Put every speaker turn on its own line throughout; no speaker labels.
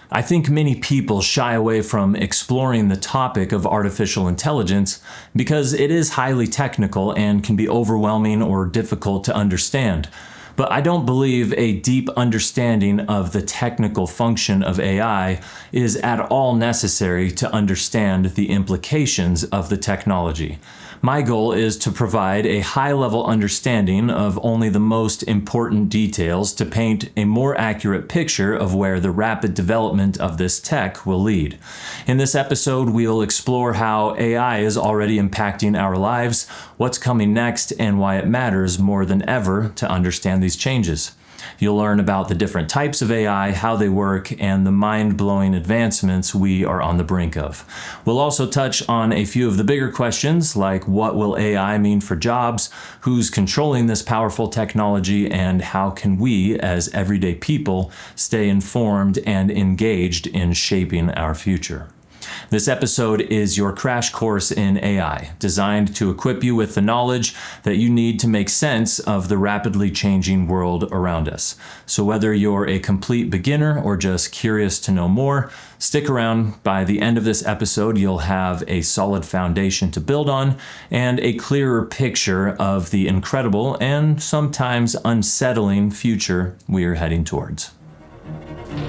I think many people shy away from exploring the topic of artificial intelligence because it is highly technical and can be overwhelming or difficult to understand. But I don't believe a deep understanding of the technical function of AI is at all necessary to understand the implications of the technology. My goal is to provide a high-level understanding of only the most important details to paint a more accurate picture of where the rapid development of this tech will lead. In this episode, we'll explore how AI is already impacting our lives, what's coming next, and why it matters more than ever to understand these changes. You'll learn about the different types of AI, how they work, and the mind-blowing advancements we are on the brink of. We'll also touch on a few of the bigger questions, like what will AI mean for jobs, who's controlling this powerful technology, and how can we, as everyday people, stay informed and engaged in shaping our future. This episode is your crash course in AI, designed to equip you with the knowledge that you need to make sense of the rapidly changing world around us. So whether you're a complete beginner or just curious to know more, stick around. By the end of this episode, you'll have a solid foundation to build on and a clearer picture of the incredible and sometimes unsettling future we're heading towards.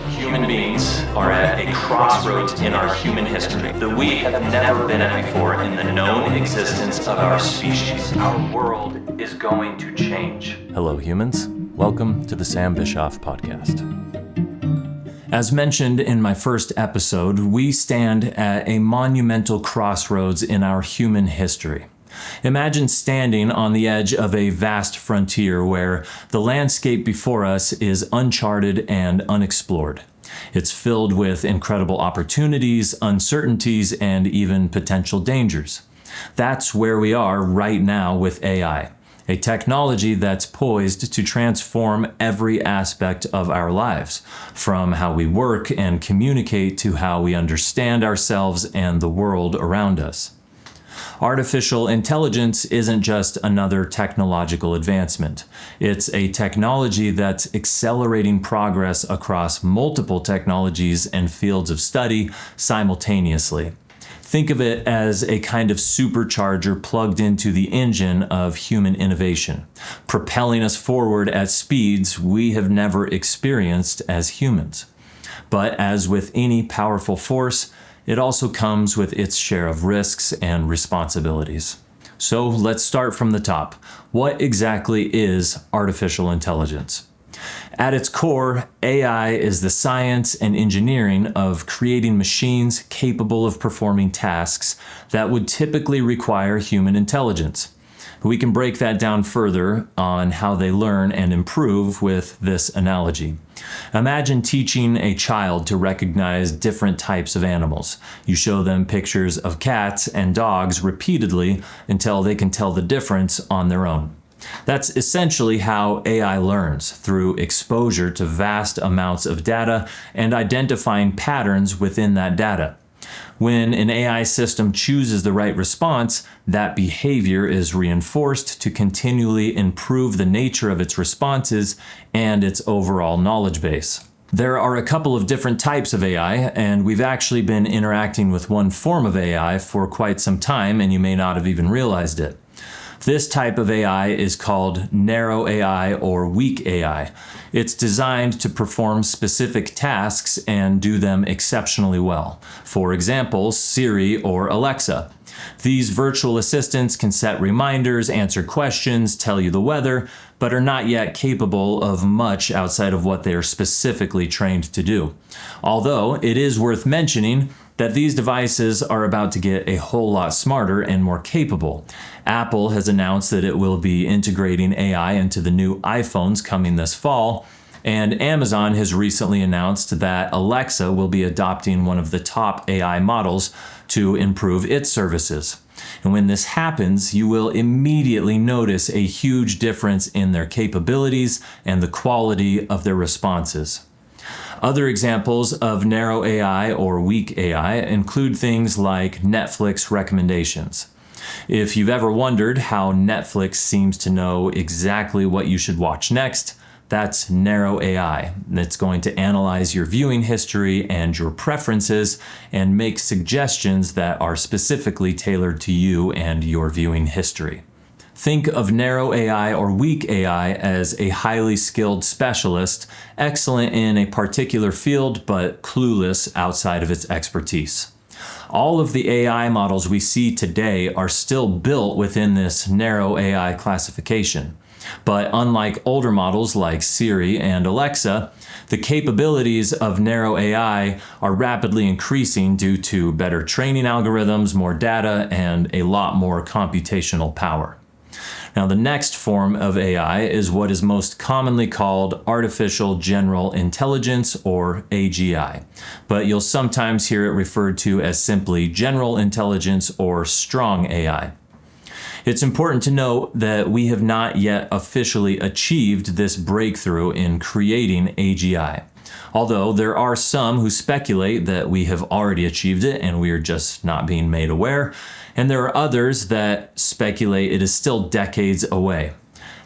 Human beings are at a crossroads in our human history that we have never been at before in the known existence of our species. Our world is going to change. Hello, humans. Welcome to the Sam Bischoff Podcast. As mentioned in my first episode, we stand at a monumental crossroads in our human history. Imagine standing on the edge of a vast frontier where the landscape before us is uncharted and unexplored. It's filled with incredible opportunities, uncertainties, and even potential dangers. That's where we are right now with AI, a technology that's poised to transform every aspect of our lives, from how we work and communicate to how we understand ourselves and the world around us. Artificial intelligence isn't just another technological advancement. It's a technology that's accelerating progress across multiple technologies and fields of study simultaneously. Think of it as a kind of supercharger plugged into the engine of human innovation, propelling us forward at speeds we have never experienced as humans. But as with any powerful force, it also comes with its share of risks and responsibilities. So let's start from the top. What exactly is artificial intelligence? At its core, AI is the science and engineering of creating machines capable of performing tasks that would typically require human intelligence. We can break that down further on how they learn and improve with this analogy. Imagine teaching a child to recognize different types of animals. You show them pictures of cats and dogs repeatedly until they can tell the difference on their own. That's essentially how AI learns, through exposure to vast amounts of data and identifying patterns within that data. When an AI system chooses the right response, that behavior is reinforced to continually improve the nature of its responses and its overall knowledge base. There are a couple of different types of AI, and we've actually been interacting with one form of AI for quite some time, and you may not have even realized it. This type of AI is called narrow AI or weak AI. It's designed to perform specific tasks and do them exceptionally well. For example, Siri or Alexa. These virtual assistants can set reminders, answer questions, tell you the weather, but are not yet capable of much outside of what they are specifically trained to do. Although it is worth mentioning that these devices are about to get a whole lot smarter and more capable. Apple has announced that it will be integrating AI into the new iPhones coming this fall, and Amazon has recently announced that Alexa will be adopting one of the top AI models to improve its services. And when this happens, you will immediately notice a huge difference in their capabilities and the quality of their responses. Other examples of narrow AI or weak AI include things like Netflix recommendations. If you've ever wondered how Netflix seems to know exactly what you should watch next, That's narrow AI. It's going to analyze your viewing history and your preferences and make suggestions that are specifically tailored to you and your viewing history. Think of narrow AI or weak AI as a highly skilled specialist, excellent in a particular field but clueless outside of its expertise. All of the AI models we see today are still built within this narrow AI classification. But unlike older models like Siri and Alexa, the capabilities of narrow AI are rapidly increasing due to better training algorithms, more data, and a lot more computational power. Now, the next form of AI is what is most commonly called artificial general intelligence, or AGI, but you'll sometimes hear it referred to as simply general intelligence or strong AI. It's important to note that we have not yet officially achieved this breakthrough in creating AGI. Although there are some who speculate that we have already achieved it and we are just not being made aware, and there are others that speculate it is still decades away.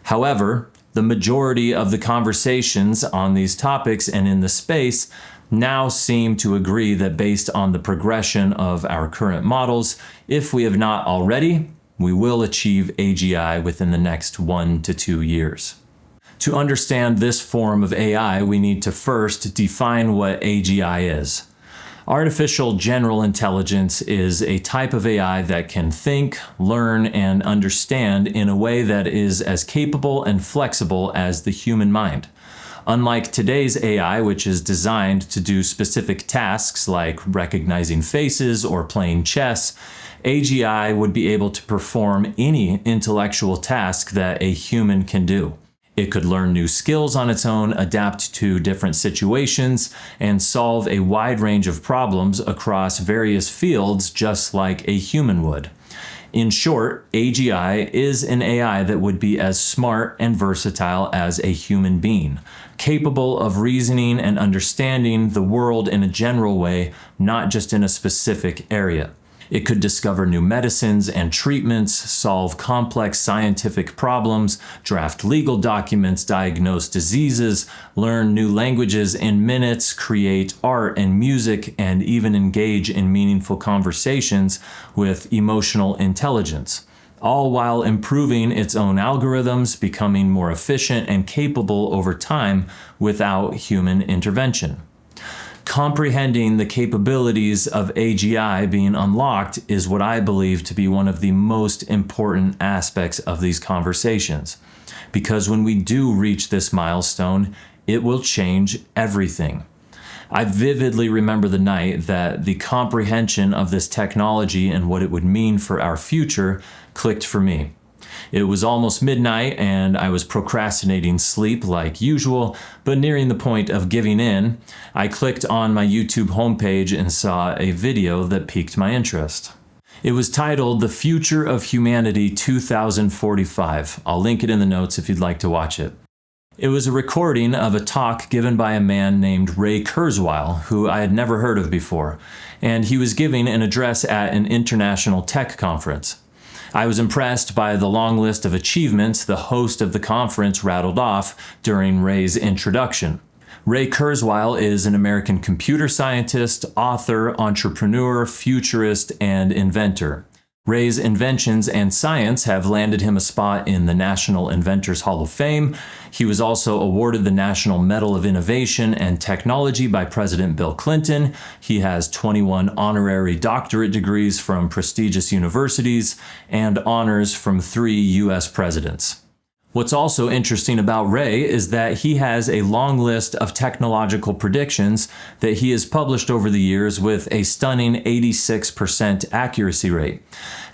However, the majority of the conversations on these topics and in the space now seem to agree that based on the progression of our current models, if we have not already, we will achieve AGI within the next 1 to 2 years. To understand this form of AI, we need to first define what AGI is. Artificial general intelligence is a type of AI that can think, learn, and understand in a way that is as capable and flexible as the human mind. Unlike today's AI, which is designed to do specific tasks like recognizing faces or playing chess, AGI would be able to perform any intellectual task that a human can do. It could learn new skills on its own, adapt to different situations, and solve a wide range of problems across various fields just like a human would. In short, AGI is an AI that would be as smart and versatile as a human being, capable of reasoning and understanding the world in a general way, not just in a specific area. It could discover new medicines and treatments, solve complex scientific problems, draft legal documents, diagnose diseases, learn new languages in minutes, create art and music, and even engage in meaningful conversations with emotional intelligence, all while improving its own algorithms, becoming more efficient and capable over time without human intervention. Comprehending the capabilities of AGI being unlocked is what I believe to be one of the most important aspects of these conversations. Because when we do reach this milestone, it will change everything. I vividly remember the night that the comprehension of this technology and what it would mean for our future clicked for me. It was almost midnight and I was procrastinating sleep like usual, but nearing the point of giving in, I clicked on my YouTube homepage and saw a video that piqued my interest. It was titled The Future of Humanity 2045. I'll link it in the notes if you'd like to watch it. It was a recording of a talk given by a man named Ray Kurzweil, who I had never heard of before, and he was giving an address at an international tech conference. I was impressed by the long list of achievements the host of the conference rattled off during Ray's introduction. Ray Kurzweil is an American computer scientist, author, entrepreneur, futurist, and inventor. Ray's inventions and science have landed him a spot in the National Inventors Hall of Fame. He was also awarded the National Medal of Innovation and Technology by President Bill Clinton. He has 21 honorary doctorate degrees from prestigious universities and honors from 3 U.S. presidents. What's also interesting about Ray is that he has a long list of technological predictions that he has published over the years with a stunning 86% accuracy rate.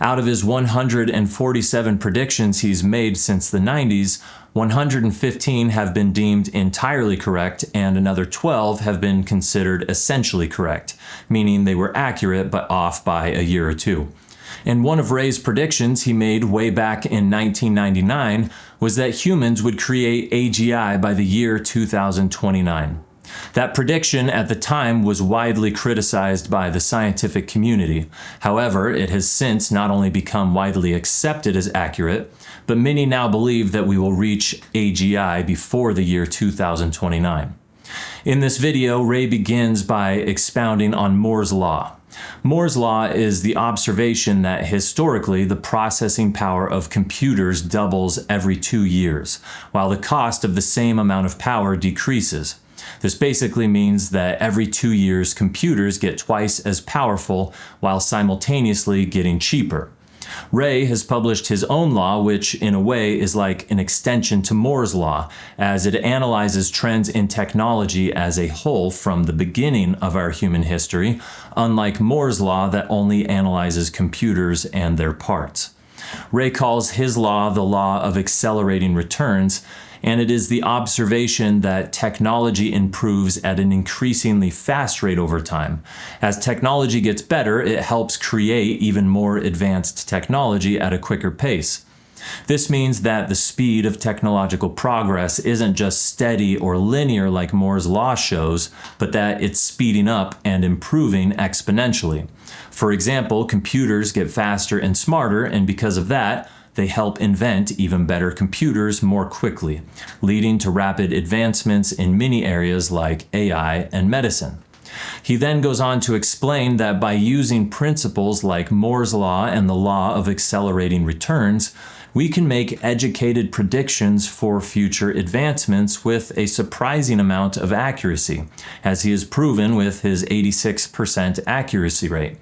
Out of his 147 predictions he's made since the 90s, 115 have been deemed entirely correct and another 12 have been considered essentially correct, meaning they were accurate but off by a year or two. And one of Ray's predictions he made way back in 1999 was that humans would create AGI by the year 2029. That prediction at the time was widely criticized by the scientific community. However, it has since not only become widely accepted as accurate, but many now believe that we will reach AGI before the year 2029. In this video, Ray begins by expounding on Moore's Law. Moore's Law is the observation that historically the processing power of computers doubles every 2 years, while the cost of the same amount of power decreases. This basically means that every 2 years computers get twice as powerful while simultaneously getting cheaper. Ray has published his own law, which in a way is like an extension to Moore's Law, as it analyzes trends in technology as a whole from the beginning of our human history, unlike Moore's Law that only analyzes computers and their parts. Ray calls his law the law of accelerating returns, and it is the observation that technology improves at an increasingly fast rate over time. As technology gets better, it helps create even more advanced technology at a quicker pace. This means that the speed of technological progress isn't just steady or linear like Moore's Law shows, but that it's speeding up and improving exponentially. For example, computers get faster and smarter, and because of that, they help invent even better computers more quickly, leading to rapid advancements in many areas like AI and medicine. He then goes on to explain that by using principles like Moore's Law and the law of accelerating returns, we can make educated predictions for future advancements with a surprising amount of accuracy, as he has proven with his 86% accuracy rate.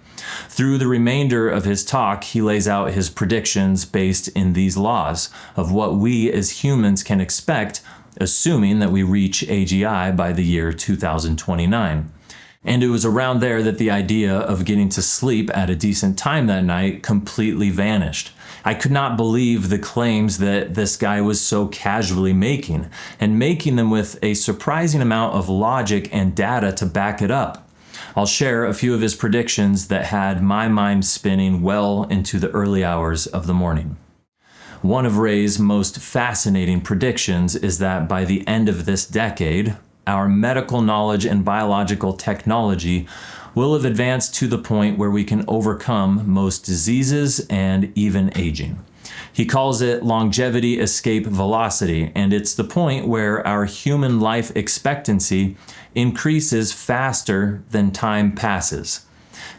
Through the remainder of his talk, he lays out his predictions based in these laws of what we as humans can expect, assuming that we reach AGI by the year 2029. And it was around there that the idea of getting to sleep at a decent time that night completely vanished. I could not believe the claims that this guy was so casually making, and making them with a surprising amount of logic and data to back it up. I'll share a few of his predictions that had my mind spinning well into the early hours of the morning. One of Ray's most fascinating predictions is that by the end of this decade, our medical knowledge and biological technology will have advanced to the point where we can overcome most diseases and even aging. He calls it longevity escape velocity, and it's the point where our human life expectancy increases faster than time passes.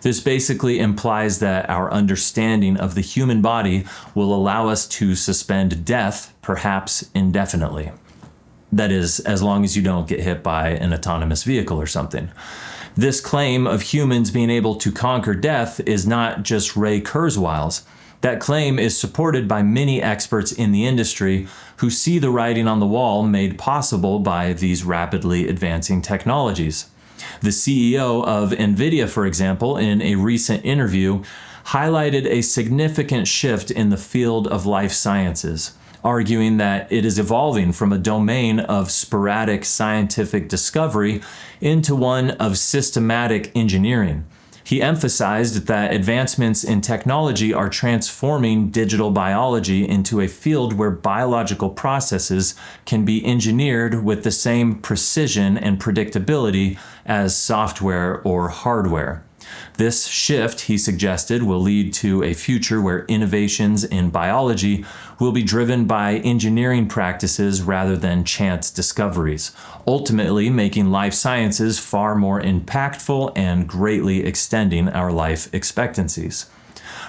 This basically implies that our understanding of the human body will allow us to suspend death, perhaps indefinitely. That is, as long as you don't get hit by an autonomous vehicle or something. This claim of humans being able to conquer death is not just Ray Kurzweil's. That claim is supported by many experts in the industry who see the writing on the wall made possible by these rapidly advancing technologies. The CEO of Nvidia, for example, in a recent interview, highlighted a significant shift in the field of life sciences, arguing that it is evolving from a domain of sporadic scientific discovery into one of systematic engineering. He emphasized that advancements in technology are transforming digital biology into a field where biological processes can be engineered with the same precision and predictability as software or hardware. This shift, he suggested, will lead to a future where innovations in biology will be driven by engineering practices rather than chance discoveries, ultimately making life sciences far more impactful and greatly extending our life expectancies.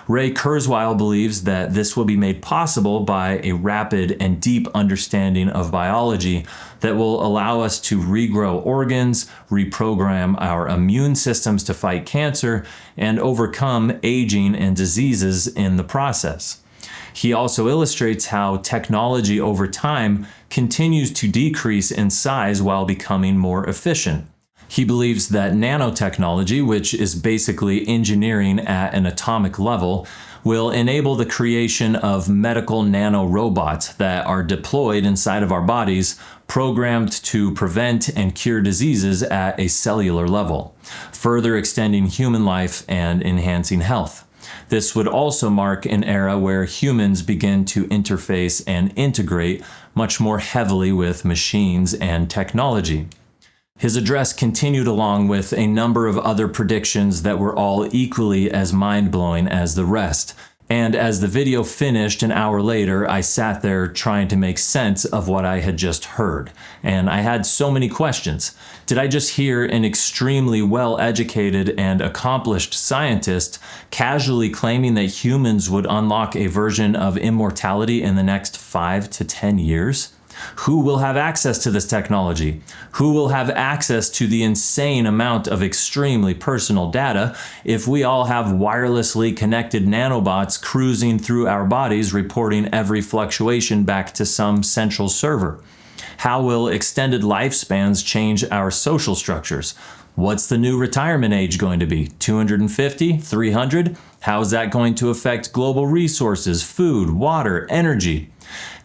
Ray Kurzweil believes that this will be made possible by a rapid and deep understanding of biology that will allow us to regrow organs, reprogram our immune systems to fight cancer, and overcome aging and diseases in the process. He also illustrates how technology over time continues to decrease in size while becoming more efficient. He believes that nanotechnology, which is basically engineering at an atomic level, will enable the creation of medical nanorobots that are deployed inside of our bodies, programmed to prevent and cure diseases at a cellular level, further extending human life and enhancing health. This would also mark an era where humans begin to interface and integrate much more heavily with machines and technology. His address continued along with a number of other predictions that were all equally as mind-blowing as the rest, And as the video finished an hour later, I sat there trying to make sense of what I had just heard. And I had so many questions. Did I just hear an extremely well-educated and accomplished scientist casually claiming that humans would unlock a version of immortality in the next 5 to 10 years? Who will have access to this technology? Who will have access to the insane amount of extremely personal data if we all have wirelessly connected nanobots cruising through our bodies, reporting every fluctuation back to some central server? How will extended lifespans change our social structures? What's the new retirement age going to be? 250? 300? How is that going to affect global resources, food, water, energy?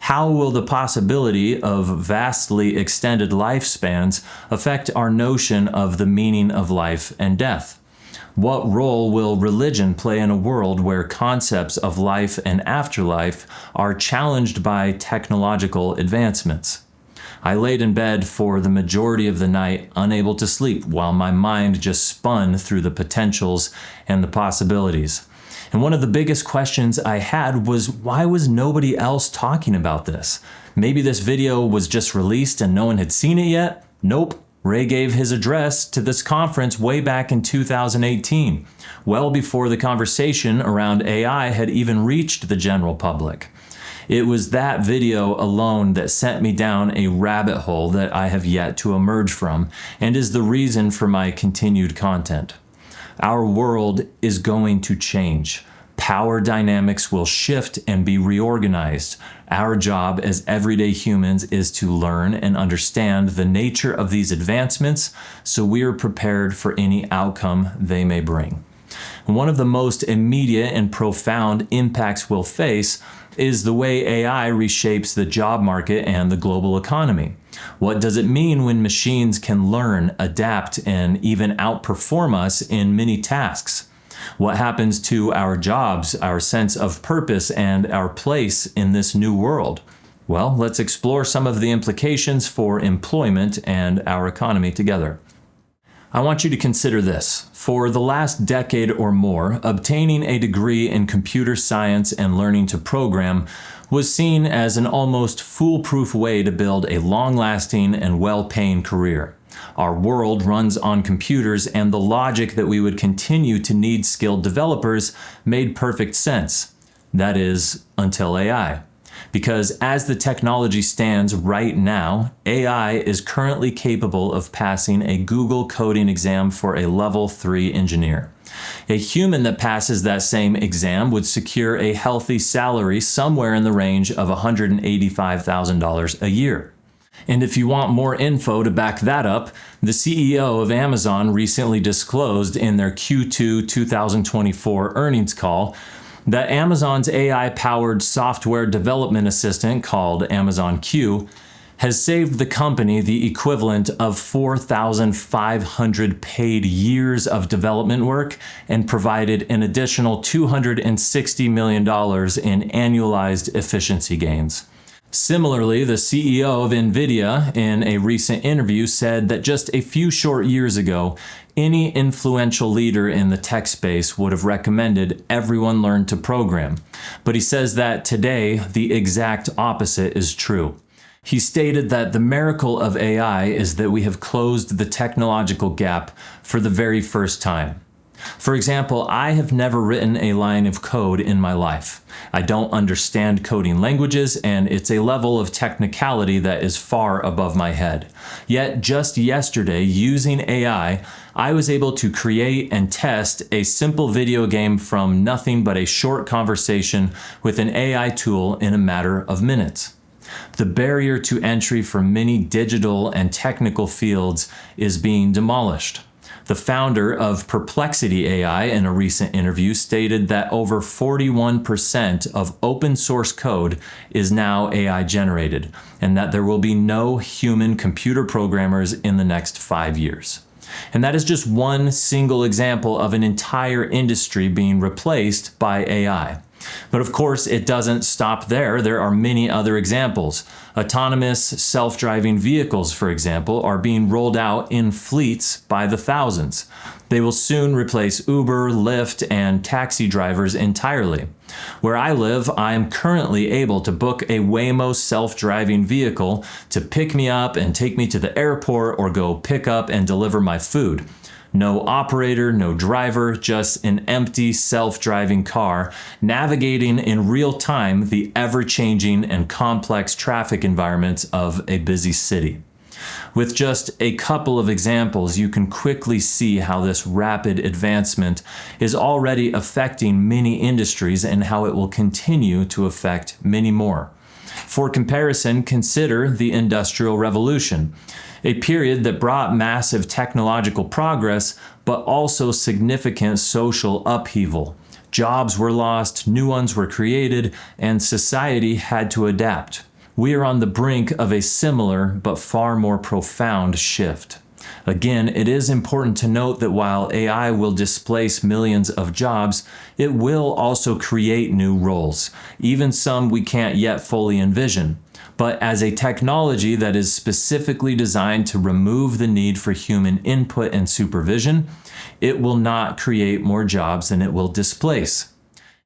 How will the possibility of vastly extended lifespans affect our notion of the meaning of life and death? What role will religion play in a world where concepts of life and afterlife are challenged by technological advancements? I laid in bed for the majority of the night, unable to sleep, while my mind just spun through the potentials and the possibilities. And one of the biggest questions I had was, why was nobody else talking about this? Maybe this video was just released and no one had seen it yet? Nope. Ray gave his address to this conference way back in 2018, well before the conversation around AI had even reached the general public. It was that video alone that sent me down a rabbit hole that I have yet to emerge from, and is the reason for my continued content. Our world is going to change. Power dynamics will shift and be reorganized. Our job as everyday humans is to learn and understand the nature of these advancements so we are prepared for any outcome they may bring. One of the most immediate and profound impacts we'll face is the way AI reshapes the job market and the global economy. What does it mean when machines can learn, adapt, and even outperform us in many tasks? What happens to our jobs, our sense of purpose, and our place in this new world? Well, let's explore some of the implications for employment and our economy together. I want you to consider this. For the last decade or more, obtaining a degree in computer science and learning to program was seen as an almost foolproof way to build a long-lasting and well-paying career. Our world runs on computers, and the logic that we would continue to need skilled developers made perfect sense. That is, until AI. Because as the technology stands right now, AI is currently capable of passing a Google coding exam for a level 3 engineer. A human that passes that same exam would secure a healthy salary somewhere in the range of $185,000 a year. And if you want more info to back that up, the CEO of Amazon recently disclosed in their Q2 2024 earnings call that Amazon's AI-powered software development assistant called Amazon Q has saved the company the equivalent of 4,500 paid years of development work and provided an additional $260 million in annualized efficiency gains. Similarly, the CEO of Nvidia, in a recent interview, said that just a few short years ago, any influential leader in the tech space would have recommended everyone learn to program. But he says that today, the exact opposite is true. He stated that the miracle of AI is that we have closed the technological gap for the very first time. For example, I have never written a line of code in my life. I don't understand coding languages, and it's a level of technicality that is far above my head. Yet just yesterday, using AI, I was able to create and test a simple video game from nothing but a short conversation with an AI tool in a matter of minutes. The barrier to entry for many digital and technical fields is being demolished. The founder of Perplexity AI in a recent interview stated that over 41% of open source code is now AI generated, and that there will be no human computer programmers in the next 5 years. And that is just one single example of an entire industry being replaced by AI. But of course, it doesn't stop there. There are many other examples. Autonomous self-driving vehicles, for example, are being rolled out in fleets by the thousands. They will soon replace Uber, Lyft, and taxi drivers entirely. Where I live, I am currently able to book a Waymo self-driving vehicle to pick me up and take me to the airport or go pick up and deliver my food. No operator, no driver, just an empty self-driving car navigating in real time the ever-changing and complex traffic environments of a busy city. With just a couple of examples, you can quickly see how this rapid advancement is already affecting many industries and how it will continue to affect many more. For comparison, consider the Industrial Revolution, a period that brought massive technological progress, but also significant social upheaval. Jobs were lost, new ones were created, and society had to adapt. We are on the brink of a similar but far more profound shift. Again, it is important to note that while AI will displace millions of jobs, it will also create new roles, even some we can't yet fully envision. But as a technology that is specifically designed to remove the need for human input and supervision, it will not create more jobs than it will displace.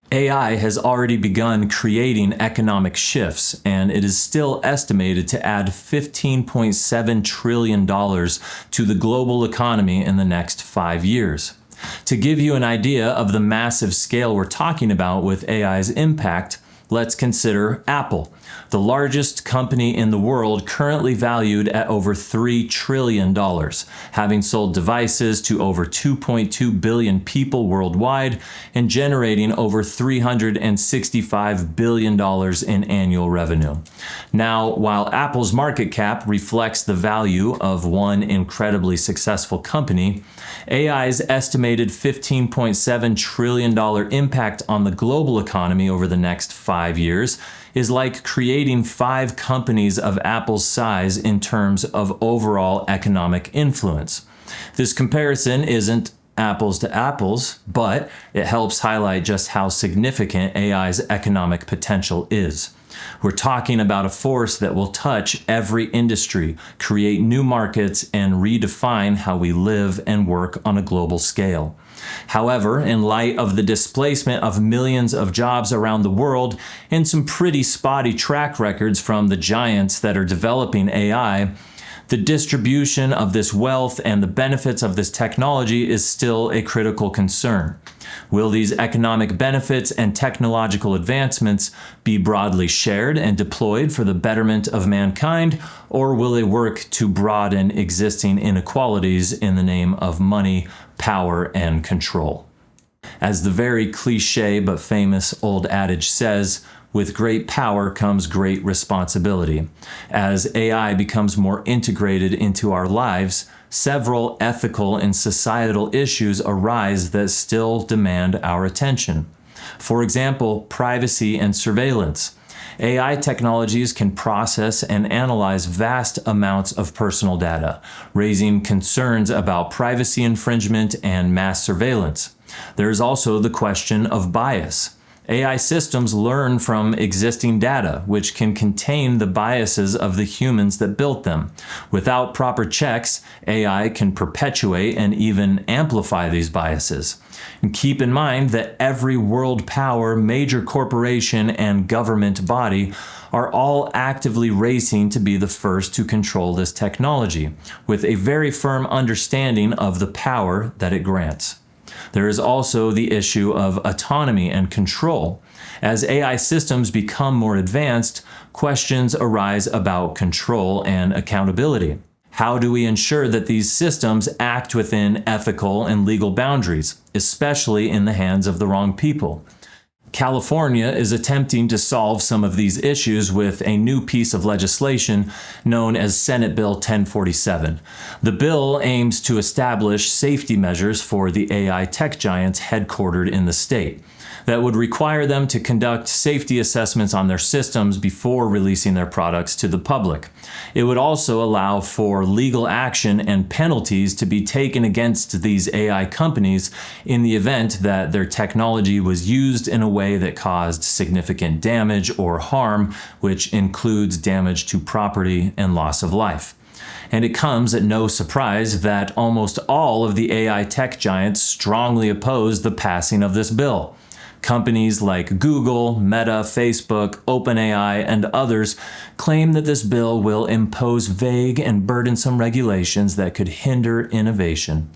AI has already begun creating economic shifts, and it is still estimated to add $15.7 trillion to the global economy in the next 5 years. To give you an idea of the massive scale we're talking about with AI's impact, let's consider Apple, the largest company in the world, currently valued at over $3 trillion, having sold devices to over 2.2 billion people worldwide and generating over $365 billion in annual revenue. Now, while Apple's market cap reflects the value of one incredibly successful company, AI's estimated $15.7 trillion impact on the global economy over the next 5 years is like creating 5 companies of Apple's size in terms of overall economic influence. This comparison isn't apples to apples, but it helps highlight just how significant AI's economic potential is. We're talking about a force that will touch every industry, create new markets, and redefine how we live and work on a global scale. However, in light of the displacement of millions of jobs around the world and some pretty spotty track records from the giants that are developing AI, the distribution of this wealth and the benefits of this technology is still a critical concern. Will these economic benefits and technological advancements be broadly shared and deployed for the betterment of mankind, or will they work to broaden existing inequalities in the name of money, power, and control? As the very cliché but famous old adage says, with great power comes great responsibility. As AI becomes more integrated into our lives, several ethical and societal issues arise that still demand our attention. For example, privacy and surveillance. AI technologies can process and analyze vast amounts of personal data, raising concerns about privacy infringement and mass surveillance. There is also the question of bias. AI systems learn from existing data, which can contain the biases of the humans that built them. Without proper checks, AI can perpetuate and even amplify these biases. And keep in mind that every world power, major corporation, and government body are all actively racing to be the first to control this technology, with a very firm understanding of the power that it grants. There is also the issue of autonomy and control. As AI systems become more advanced, questions arise about control and accountability. How do we ensure that these systems act within ethical and legal boundaries, especially in the hands of the wrong people? California is attempting to solve some of these issues with a new piece of legislation known as Senate Bill 1047. The bill aims to establish safety measures for the AI tech giants headquartered in the state that would require them to conduct safety assessments on their systems before releasing their products to the public. It would also allow for legal action and penalties to be taken against these AI companies in the event that their technology was used in a way way that caused significant damage or harm, which includes damage to property and loss of life. And it comes at no surprise that almost all of the AI tech giants strongly oppose the passing of this bill. Companies like Google, Meta, Facebook, OpenAI, and others claim that this bill will impose vague and burdensome regulations that could hinder innovation.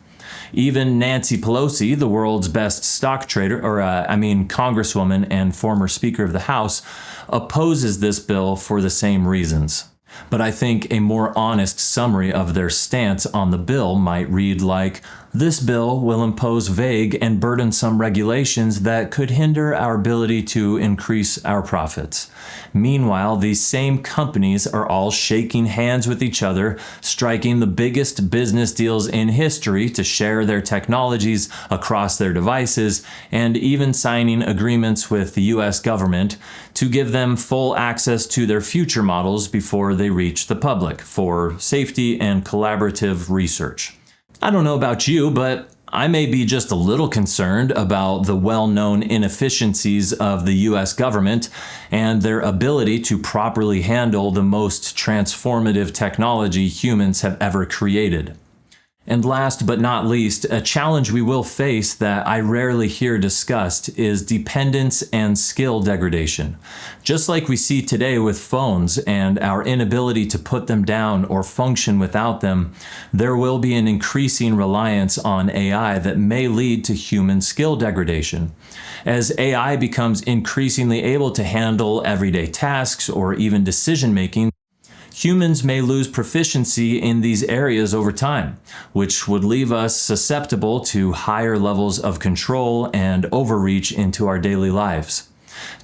Even Nancy Pelosi, the world's best stock trader, Congresswoman and former Speaker of the House, opposes this bill for the same reasons. But I think a more honest summary of their stance on the bill might read like, this bill will impose vague and burdensome regulations that could hinder our ability to increase our profits. Meanwhile, these same companies are all shaking hands with each other, striking the biggest business deals in history to share their technologies across their devices, and even signing agreements with the US government to give them full access to their future models before they reach the public for safety and collaborative research. I don't know about you, but I may be just a little concerned about the well-known inefficiencies of the US government and their ability to properly handle the most transformative technology humans have ever created. And last but not least, a challenge we will face that I rarely hear discussed is dependence and skill degradation. Just like we see today with phones and our inability to put them down or function without them, there will be an increasing reliance on AI that may lead to human skill degradation. As AI becomes increasingly able to handle everyday tasks or even decision-making, humans may lose proficiency in these areas over time, which would leave us susceptible to higher levels of control and overreach into our daily lives.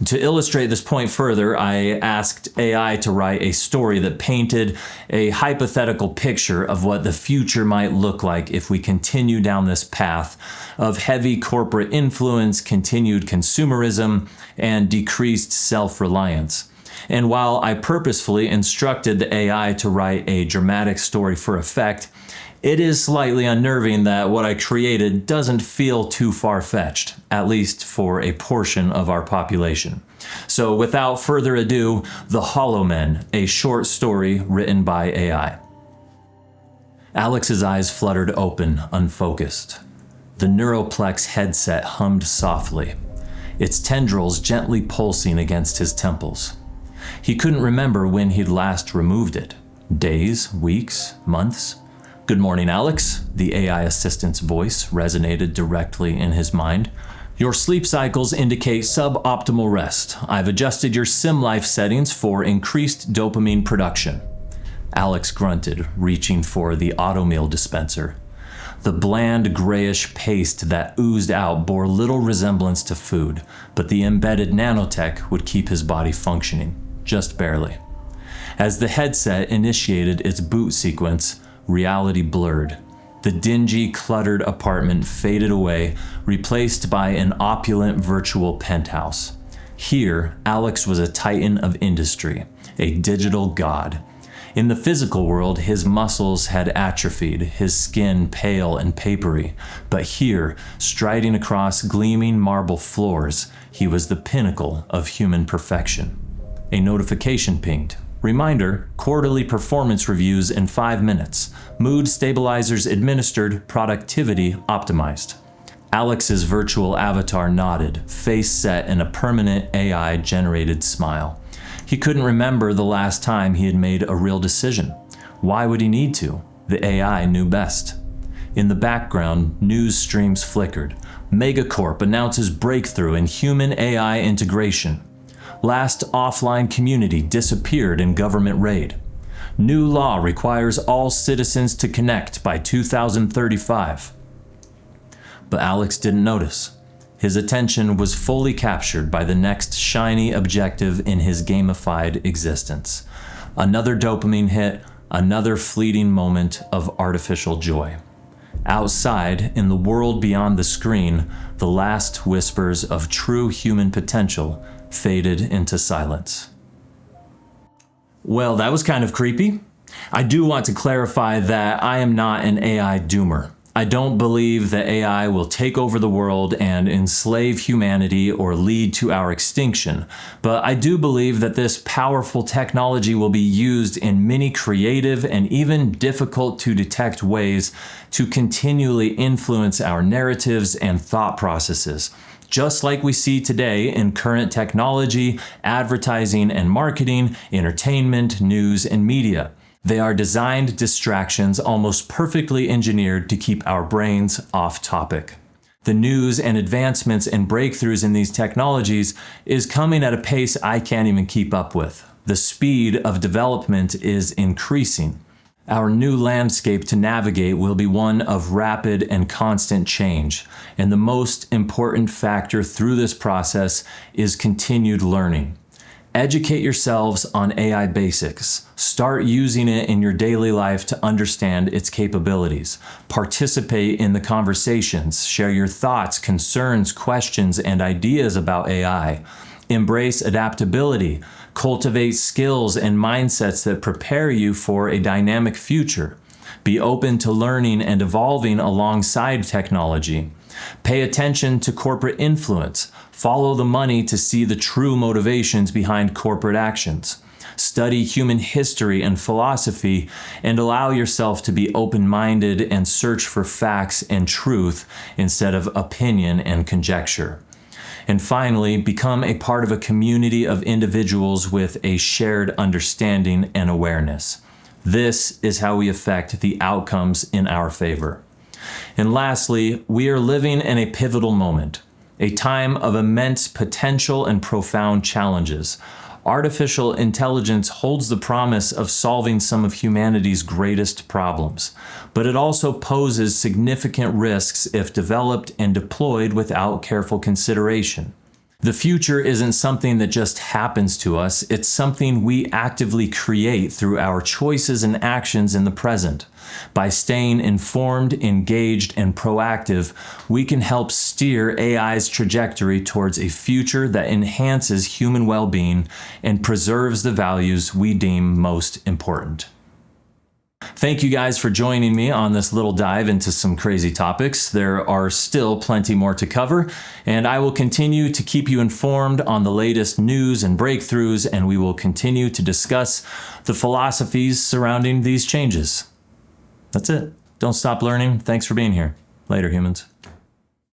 To illustrate this point further, I asked AI to write a story that painted a hypothetical picture of what the future might look like if we continue down this path of heavy corporate influence, continued consumerism, and decreased self-reliance. And while I purposefully instructed the AI to write a dramatic story for effect, it is slightly unnerving that what I created doesn't feel too far-fetched, at least for a portion of our population. So without further ado, The Hollow Men, a short story written by AI. Alex's eyes fluttered open, unfocused. The Neuroplex headset hummed softly, its tendrils gently pulsing against his temples. He couldn't remember when he'd last removed it. Days, weeks, months? Good morning, Alex. The AI assistant's voice resonated directly in his mind. Your sleep cycles indicate suboptimal rest. I've adjusted your sim life settings for increased dopamine production. Alex grunted, reaching for the automeal dispenser. The bland, grayish paste that oozed out bore little resemblance to food, but the embedded nanotech would keep his body functioning. Just barely. As the headset initiated its boot sequence, reality blurred. The dingy, cluttered apartment faded away, replaced by an opulent virtual penthouse. Here, Alex was a titan of industry, a digital god. In the physical world, his muscles had atrophied, his skin pale and papery. But here, striding across gleaming marble floors, he was the pinnacle of human perfection. A notification pinged. Reminder, quarterly performance reviews in 5 minutes. Mood stabilizers administered, productivity optimized. Alex's virtual avatar nodded, face set in a permanent AI-generated smile. He couldn't remember the last time he had made a real decision. Why would he need to? The AI knew best. In the background, news streams flickered. Megacorp announces breakthrough in human AI integration. Last offline community disappeared in government raid. New law requires all citizens to connect by 2035. But Alex didn't notice. His attention was fully captured by the next shiny objective in his gamified existence. Another dopamine hit, another fleeting moment of artificial joy. Outside, in the world beyond the screen, the last whispers of true human potential faded into silence. Well, that was kind of creepy. I do want to clarify that I am not an AI doomer. I don't believe that AI will take over the world and enslave humanity or lead to our extinction, but I do believe that this powerful technology will be used in many creative and even difficult to detect ways to continually influence our narratives and thought processes, just like we see today in current technology, advertising and marketing, entertainment, news, and media. They are designed distractions almost perfectly engineered to keep our brains off topic. The news and advancements and breakthroughs in these technologies is coming at a pace I can't even keep up with. The speed of development is increasing. Our new landscape to navigate will be one of rapid and constant change, and the most important factor through this process is continued learning. Educate yourselves on AI basics. Start using it in your daily life to understand its capabilities. Participate in the conversations. Share your thoughts, concerns, questions, and ideas about AI. Embrace adaptability. Cultivate skills and mindsets that prepare you for a dynamic future. Be open to learning and evolving alongside technology. Pay attention to corporate influence. Follow the money to see the true motivations behind corporate actions. Study human history and philosophy, and allow yourself to be open-minded and search for facts and truth instead of opinion and conjecture. And finally, become a part of a community of individuals with a shared understanding and awareness. This is how we affect the outcomes in our favor. And lastly, we are living in a pivotal moment, a time of immense potential and profound challenges. Artificial intelligence holds the promise of solving some of humanity's greatest problems, but it also poses significant risks if developed and deployed without careful consideration. The future isn't something that just happens to us, it's something we actively create through our choices and actions in the present. By staying informed, engaged, and proactive, we can help steer AI's trajectory towards a future that enhances human well-being and preserves the values we deem most important. Thank you guys for joining me on this little dive into some crazy topics. There are still plenty more to cover, and I will continue to keep you informed on the latest news and breakthroughs, and we will continue to discuss the philosophies surrounding these changes. That's it. Don't stop learning. Thanks for being here. Later, humans.